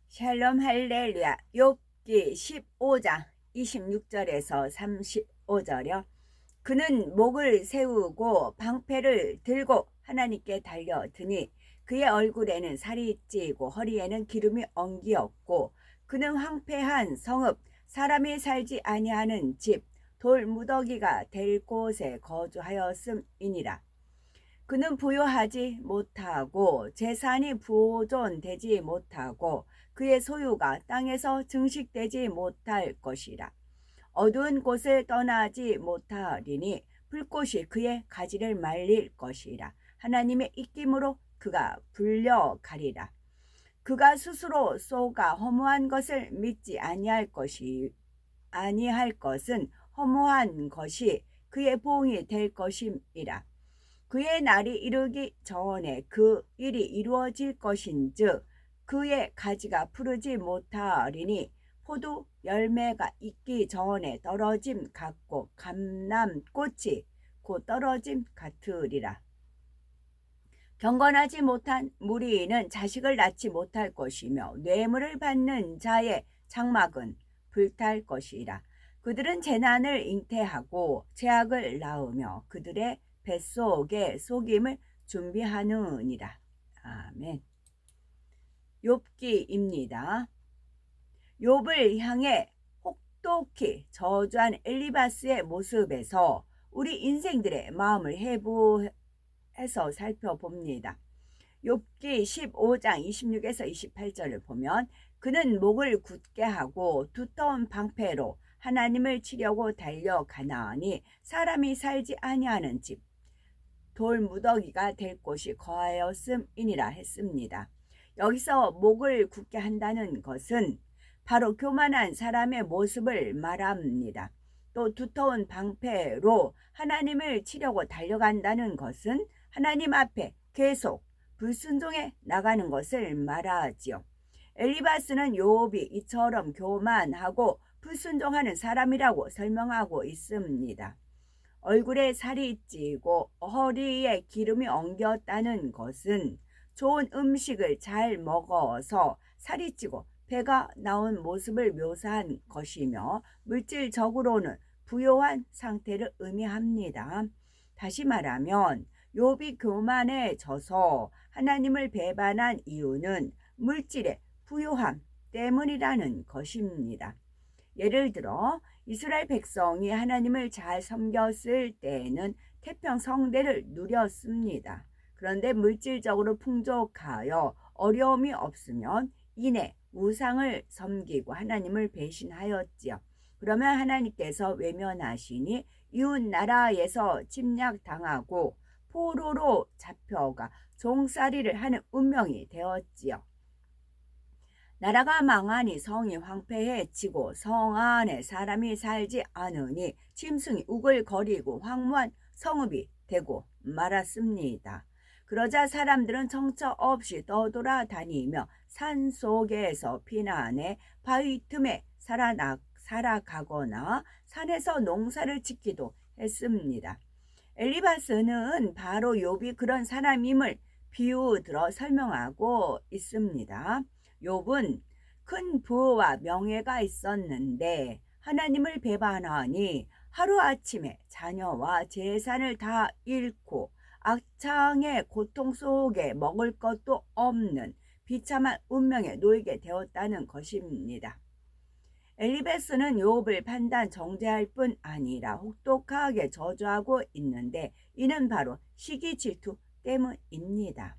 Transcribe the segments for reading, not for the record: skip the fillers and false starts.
샬롬 할렐루야. 욥기 15장 26절에서 35절이요. 그는 목을 세우고 방패를 들고 하나님께 달려드니 그의 얼굴에는 살이 찌고 허리에는 기름이 엉기었고 그는 황폐한 성읍 사람이 살지 아니하는 집 돌무더기가 될 곳에 거주하였음이니라. 그는 부유하지 못하고 재산이 보존되지 못하고 그의 소유가 땅에서 증식되지 못할 것이라. 어두운 곳을 떠나지 못하리니 불꽃이 그의 가지를 말릴 것이라. 하나님의 입김으로 그가 불려가리라. 그가 스스로 쏘가 허무한 것을 믿지 아니할 것은 허무한 것이 그의 보응이 될 것임이라. 그의 날이 이르기 전에 그 일이 이루어질 것인즉 그의 가지가 푸르지 못하리니 포도 열매가 익기 전에 떨어짐 같고 감람꽃이 곧 떨어짐 같으리라. 경건하지 못한 무리는 자식을 낳지 못할 것이며 뇌물을 받는 자의 장막은 불탈 것이라. 그들은 재난을 잉태하고 재앙을 낳으며 그들의 뱃속에 속임을 준비하느니라. 아멘. 욥기입니다. 욥을 향해 혹독히 저주한 엘리바스의 모습에서 우리 인생들의 마음을 해부해서 살펴봅니다. 욥기 15장 26에서 28절을 보면 그는 목을 굳게 하고 두터운 방패로 하나님을 치려고 달려가나니 사람이 살지 아니하는 집 돌무더기가 될 곳이 거하였음이니라 했습니다. 여기서 목을 굳게 한다는 것은 바로 교만한 사람의 모습을 말합니다. 또 두터운 방패로 하나님을 치려고 달려간다는 것은 하나님 앞에 계속 불순종해 나가는 것을 말하지요. 엘리바스는 욥이 이처럼 교만하고 불순종하는 사람이라고 설명하고 있습니다. 얼굴에 살이 찌고 허리에 기름이 엉겼다는 것은 좋은 음식을 잘 먹어서 살이 찌고 배가 나온 모습을 묘사한 것이며 물질적으로는 부요한 상태를 의미합니다. 다시 말하면 욥이 교만해져서 하나님을 배반한 이유는 물질의 부요함 때문이라는 것입니다. 예를 들어 이스라엘 백성이 하나님을 잘 섬겼을 때에는 태평성대를 누렸습니다. 그런데 물질적으로 풍족하여 어려움이 없으면 이내 우상을 섬기고 하나님을 배신하였지요. 그러면 하나님께서 외면하시니 이웃 나라에서 침략당하고 포로로 잡혀가 종살이를 하는 운명이 되었지요. 나라가 망하니 성이 황폐해지고 성 안에 사람이 살지 않으니 짐승이 우글거리고 황무한 성읍이 되고 말았습니다. 그러자 사람들은 정처 없이 떠돌아다니며 산 속에서 피난해 바위 틈에 살아가거나 산에서 농사를 짓기도 했습니다. 엘리바스는 바로 욥이 그런 사람임을 비유 들어 설명하고 있습니다. 욥은 큰 부와 명예가 있었는데 하나님을 배반하니 하루아침에 자녀와 재산을 다 잃고 악창의 고통 속에 먹을 것도 없는 비참한 운명에 놓이게 되었다는 것입니다. 엘리바스는 욥을 판단 정죄할 뿐 아니라 혹독하게 저주하고 있는데 이는 바로 시기 질투 때문입니다.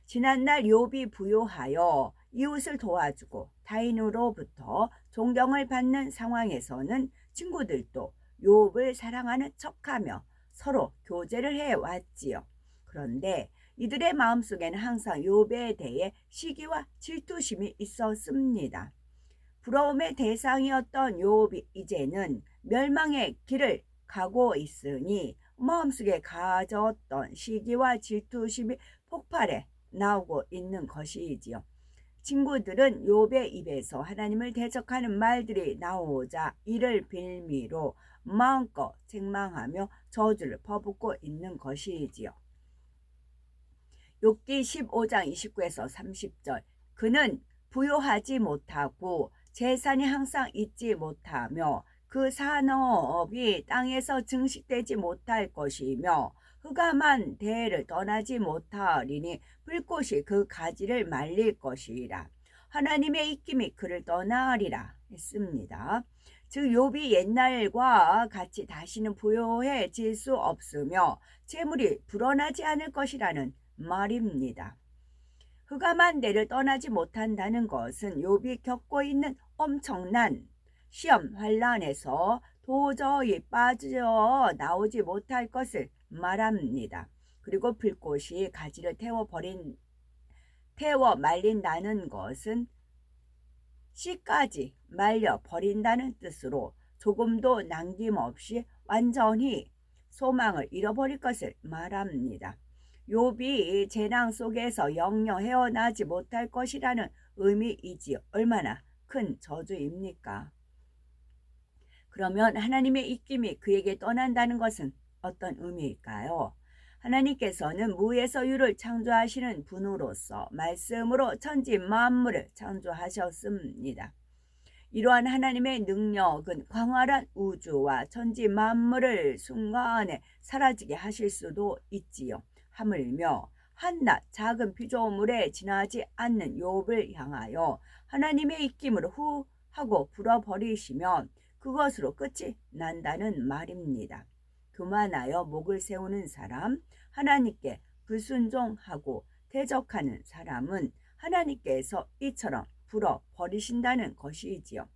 지난날 욥이 부요하여 이웃을 도와주고 타인으로부터 존경을 받는 상황에서는 친구들도 욥을 사랑하는 척하며 서로 교제를 해왔지요. 그런데 이들의 마음속에는 항상 욥에 대해 시기와 질투심이 있었습니다. 부러움의 대상이었던 욥이 이제는 멸망의 길을 가고 있으니 마음속에 가졌던 시기와 질투심이 폭발해 나오고 있는 것이지요. 친구들은 욥의 입에서 하나님을 대적하는 말들이 나오자 이를 빌미로 마음껏 책망하며 저주를 퍼붓고 있는 것이지요. 욥기 15장 29에서 30절 그는 부요하지 못하고 재산이 항상 있지 못하며 그 산업이 땅에서 증식되지 못할 것이며 흑암한 대를 떠나지 못하리니 불꽃이 그 가지를 말릴 것이라. 하나님의 입김이 그를 떠나리라 했습니다. 즉 욥이 옛날과 같이 다시는 부요해질 수 없으며 재물이 불어나지 않을 것이라는 말입니다. 흑암한 데를 떠나지 못한다는 것은 욥이 겪고 있는 엄청난 시험 환란에서 도저히 빠져나오지 못할 것을 말합니다. 그리고 불꽃이 가지를 태워 말린다는 것은 씨까지 말려 버린다는 뜻으로 조금도 남김없이 완전히 소망을 잃어버릴 것을 말합니다. 욥이 재앙 속에서 영영 헤어나지 못할 것이라는 의미이지 얼마나 큰 저주입니까? 그러면 하나님의 입김이 그에게 떠난다는 것은 어떤 의미일까요? 하나님께서는 무에서 유를 창조하시는 분으로서 말씀으로 천지 만물을 창조하셨습니다. 이러한 하나님의 능력은 광활한 우주와 천지 만물을 순간에 사라지게 하실 수도 있지요. 하물며 한낱 작은 피조물에 지나지 않는 욥을 향하여 하나님의 입김으로 후 하고 불어버리시면 그것으로 끝이 난다는 말입니다. 교만하여 목을 세우는 사람, 하나님께 불순종하고 대적하는 사람은 하나님께서 이처럼 불어버리신다는 것이지요.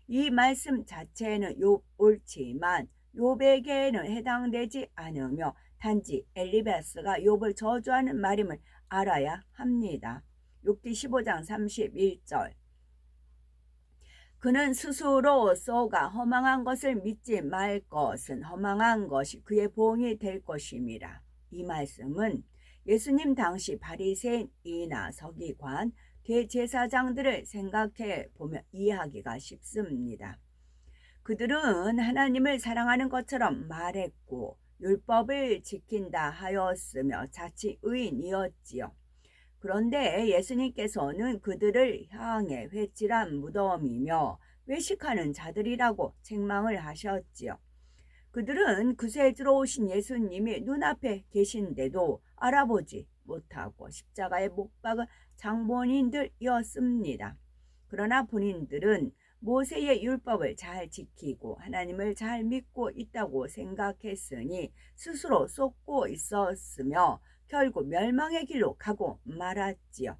이 말씀 자체는 옳지만 욥에게는 해당되지 않으며 단지 엘리바스가 욥을 저주하는 말임을 알아야 합니다. 욥기 15장 31절 그는 스스로 쏘가 허망한 것을 믿지 말 것은 허망한 것이 그의 보응이 될 것임이라. 이 말씀은 예수님 당시 바리새인이나 서기관, 대제사장들을 생각해 보면 이해하기가 쉽습니다. 그들은 하나님을 사랑하는 것처럼 말했고 율법을 지킨다 하였으며 자치 의인이었지요. 그런데 예수님께서는 그들을 향해 회칠한 무덤이며 외식하는 자들이라고 책망을 하셨지요. 그들은 구세주로 오신 예수님이 눈앞에 계신데도 알아보지 못하고 십자가에 못 박은 장본인들이었습니다. 그러나 본인들은 모세의 율법을 잘 지키고 하나님을 잘 믿고 있다고 생각했으니 스스로 쏟고 있었으며 결국 멸망의 길로 가고 말았지요.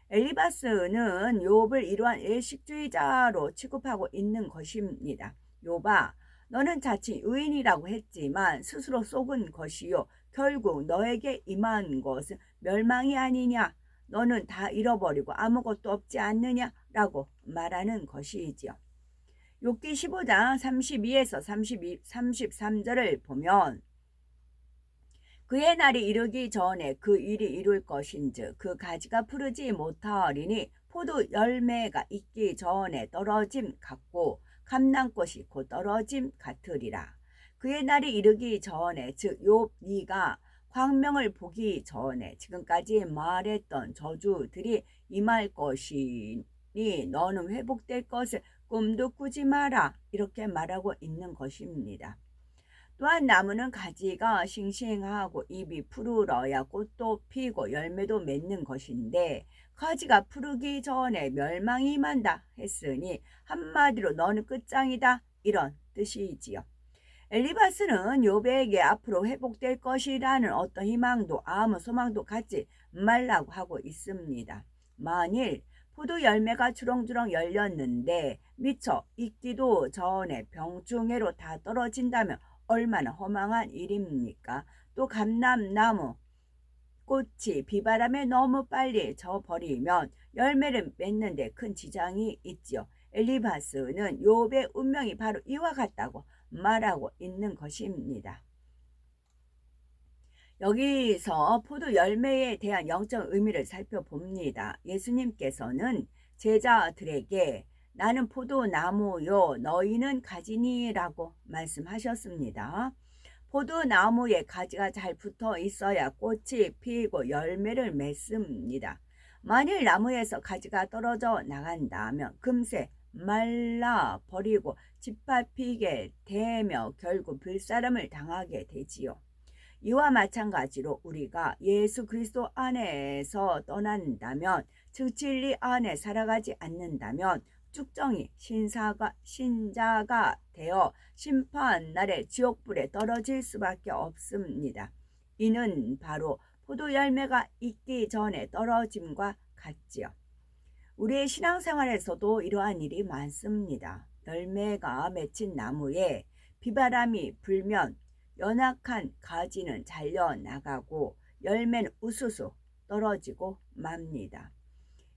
엘리바스는 욥을 이러한 예식주의자로 취급하고 있는 것입니다. 욥아, 너는 자칭 의인이라고 했지만 스스로 속은 것이요 결국 너에게 임한 것은 멸망이 아니냐? 너는 다 잃어버리고 아무것도 없지 않느냐? 라고 말하는 것이지요. 욥기 15장 32에서 33절을 보면 그의 날이 이르기 전에 그 일이 이룰 것인즉 그 가지가 푸르지 못하리니 포도 열매가 익기 전에 떨어짐 같고 감람꽃이 곧 떨어짐 같으리라. 그의 날이 이르기 전에 즉 욥 네가 광명을 보기 전에 지금까지 말했던 저주들이 임할 것이니 너는 회복될 것을 꿈도 꾸지 마라. 이렇게 말하고 있는 것입니다. 또한 나무는 가지가 싱싱하고 잎이 푸르러야 꽃도 피고 열매도 맺는 것인데 가지가 푸르기 전에 멸망이 임한다 했으니 한마디로 너는 끝장이다 이런 뜻이지요. 엘리바스는 욥에게 앞으로 회복될 것이라는 어떤 희망도 아무 소망도 갖지 말라고 하고 있습니다. 만일 포도 열매가 주렁주렁 열렸는데 미처 익기도 전에 병충해로 다 떨어진다면 얼마나 허망한 일입니까? 또 감람나무 꽃이 비바람에 너무 빨리 져버리면 열매를 맺는데 큰 지장이 있지요. 엘리바스는 욥의 운명이 바로 이와 같다고 말하고 있는 것입니다. 여기서 포도 열매에 대한 영적 의미를 살펴봅니다. 예수님께서는 제자들에게 나는 포도나무요 너희는 가지니라고 말씀하셨습니다. 포도나무에 가지가 잘 붙어 있어야 꽃이 피고 열매를 맺습니다. 만일 나무에서 가지가 떨어져 나간다면 금세 말라 버리고 짓밟히게 되며 결국 불사름을 당하게 되지요. 이와 마찬가지로 우리가 예수 그리스도 안에서 떠난다면, 즉 진리 안에 살아가지 않는다면 쭉정이 신자가 되어 심판날에 지옥불에 떨어질 수밖에 없습니다. 이는 바로 포도 열매가 익기 전에 떨어짐과 같지요. 우리의 신앙생활에서도 이러한 일이 많습니다. 열매가 맺힌 나무에 비바람이 불면 연약한 가지는 잘려나가고 열매는 우수수 떨어지고 맙니다.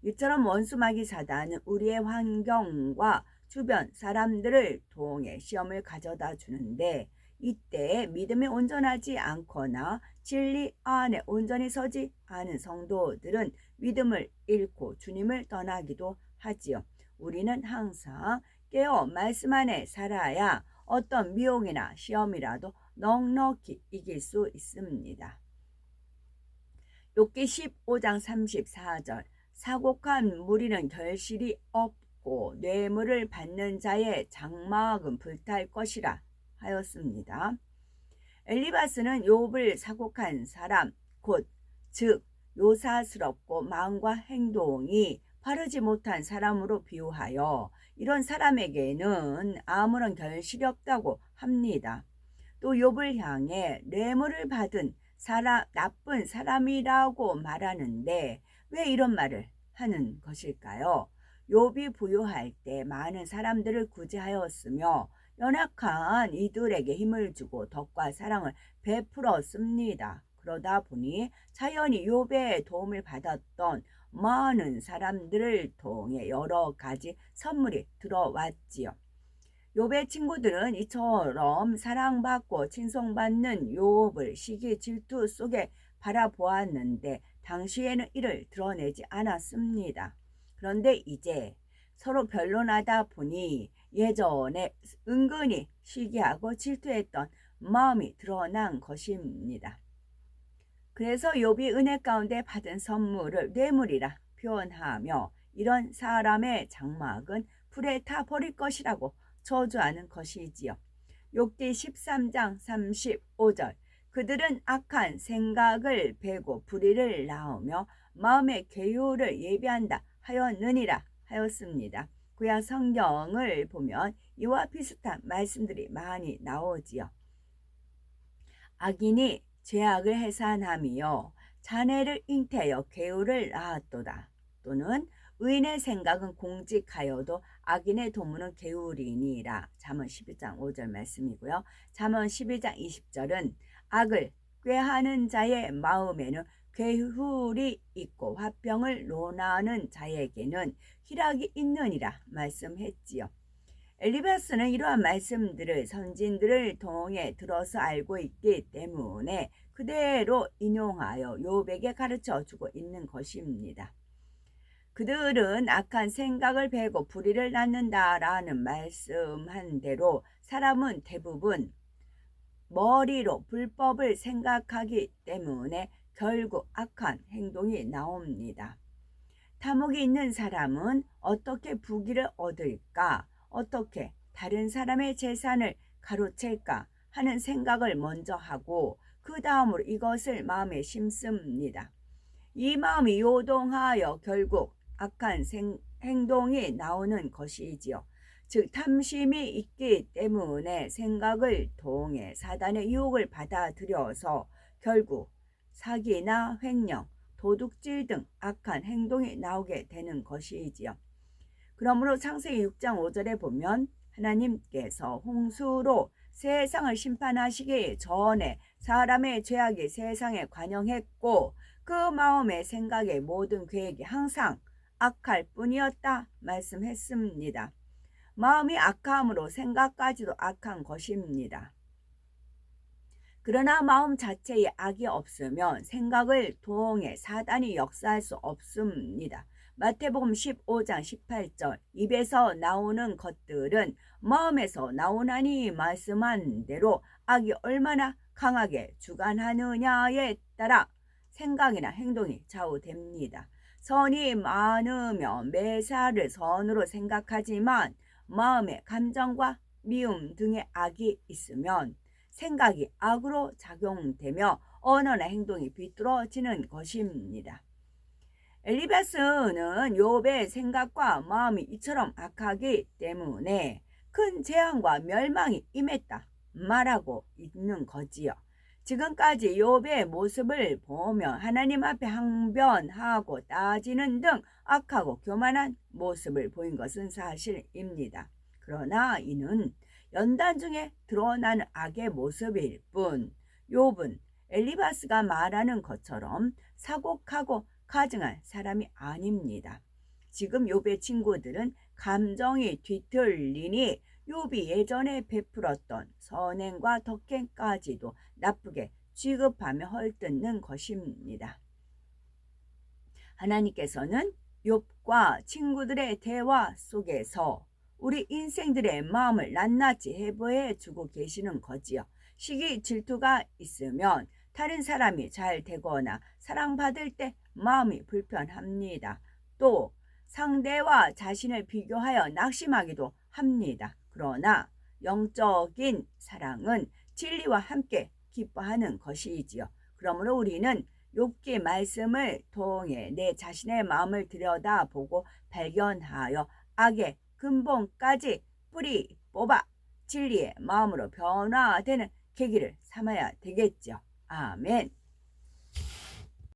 이처럼 원수마귀 사단은 우리의 환경과 주변 사람들을 통해 시험을 가져다 주는데, 이때 믿음이 온전하지 않거나 진리 안에 온전히 서지 않은 성도들은 믿음을 잃고 주님을 떠나기도 하지요. 우리는 항상 깨어 말씀 안에 살아야 어떤 미혹이나 시험이라도 넉넉히 이길 수 있습니다. 욥기 15장 34절, 사곡한 무리는 결실이 없고 뇌물을 받는 자의 장막은 불탈 것이라 하였습니다. 엘리바스는 욥을 사곡한 사람, 즉 요사스럽고 마음과 행동이 바르지 못한 사람으로 비유하여 이런 사람에게는 아무런 결실이 없다고 합니다. 또 욥을 향해 뇌물을 받은 나쁜 사람이라고 말하는데 왜 이런 말을 하는 것일까요? 욥이 부유할 때 많은 사람들을 구제하였으며 연약한 이들에게 힘을 주고 덕과 사랑을 베풀었습니다. 그러다 보니 자연히 욥의 도움을 받았던 많은 사람들을 통해 여러 가지 선물이 들어왔지요. 욥의 친구들은 이처럼 사랑받고 칭송받는 욥을 시기 질투 속에 바라보았는데 당시에는 이를 드러내지 않았습니다. 그런데 이제 서로 변론하다 보니 예전에 은근히 시기하고 질투했던 마음이 드러난 것입니다. 그래서 욥이 은혜 가운데 받은 선물을 뇌물이라 표현하며 이런 사람의 장막은 불에 타 버릴 것이라고 저주하는 것이지요. 욥기 13장 35절, 그들은 악한 생각을 베고 불의를 낳으며 마음의 괴유를 예비한다 하였느니라 하였습니다. 구약 성경을 보면 이와 비슷한 말씀들이 많이 나오지요. 악인이 죄악을 해산하며 자네를 잉태하여 괴유를 낳았도다. 또는 의인의 생각은 공직하여도 악인의 도모는 게으리니라. 잠언 12장 5절 말씀이고요. 잠언 12장 20절은 악을 꾀하는 자의 마음에는 괴훌이 있고 화병을 논하는 자에게는 희락이 있느니라 말씀했지요. 엘리바스는 이러한 말씀들을 선진들을 통해 들어서 알고 있기 때문에 그대로 인용하여 욥에게 가르쳐 주고 있는 것입니다. 그들은 악한 생각을 베고 불의를 낳는다라는 말씀한 대로 사람은 대부분 머리로 불법을 생각하기 때문에 결국 악한 행동이 나옵니다. 탐욕이 있는 사람은 어떻게 부귀를 얻을까, 어떻게 다른 사람의 재산을 가로챌까 하는 생각을 먼저 하고 그 다음으로 이것을 마음에 심습니다. 이 마음이 요동하여 결국 악한 행동이 나오는 것이지요. 즉 탐심이 있기 때문에 생각을 통해 사단의 유혹을 받아들여서 결국 사기나 횡령, 도둑질 등 악한 행동이 나오게 되는 것이지요. 그러므로 창세기 6장 5절에 보면 하나님께서 홍수로 세상을 심판하시기 전에 사람의 죄악이 세상에 관영했고 그 마음의 생각의 모든 계획이 항상 악할 뿐이었다 말씀했습니다. 마음이 악함으로 생각까지도 악한 것입니다. 그러나 마음 자체에 악이 없으면 생각을 통해 사단이 역사할 수 없습니다. 마태복음 15장 18절, 입에서 나오는 것들은 마음에서 나오나니 말씀한 대로 악이 얼마나 강하게 주관하느냐에 따라 생각이나 행동이 좌우됩니다. 선이 많으면 매사를 선으로 생각하지만 마음에 감정과 미움 등의 악이 있으면 생각이 악으로 작용되며 언어나 행동이 비뚤어지는 것입니다. 엘리바스는 욥의 생각과 마음이 이처럼 악하기 때문에 큰 재앙과 멸망이 임했다 말하고 있는 거지요. 지금까지 욥의 모습을 보며 하나님 앞에 항변하고 따지는 등 악하고 교만한 모습을 보인 것은 사실입니다. 그러나 이는 연단 중에 드러나는 악의 모습일 뿐 욥은 엘리바스가 말하는 것처럼 사곡하고 가증한 사람이 아닙니다. 지금 욥의 친구들은 감정이 뒤틀리니 욥이 예전에 베풀었던 선행과 덕행까지도 나쁘게 취급하며 헐뜯는 것입니다. 하나님께서는 욥과 친구들의 대화 속에서 우리 인생들의 마음을 낱낱이 해부해 주고 계시는 거지요. 시기 질투가 있으면 다른 사람이 잘 되거나 사랑받을 때 마음이 불편합니다. 또 상대와 자신을 비교하여 낙심하기도 합니다. 그러나 영적인 사랑은 진리와 함께 기뻐하는 것이지요. 그러므로 우리는 욥기 말씀을 통해 내 자신의 마음을 들여다보고 발견하여 악의 근본까지 뿌리 뽑아 진리의 마음으로 변화되는 계기를 삼아야 되겠죠. 아멘.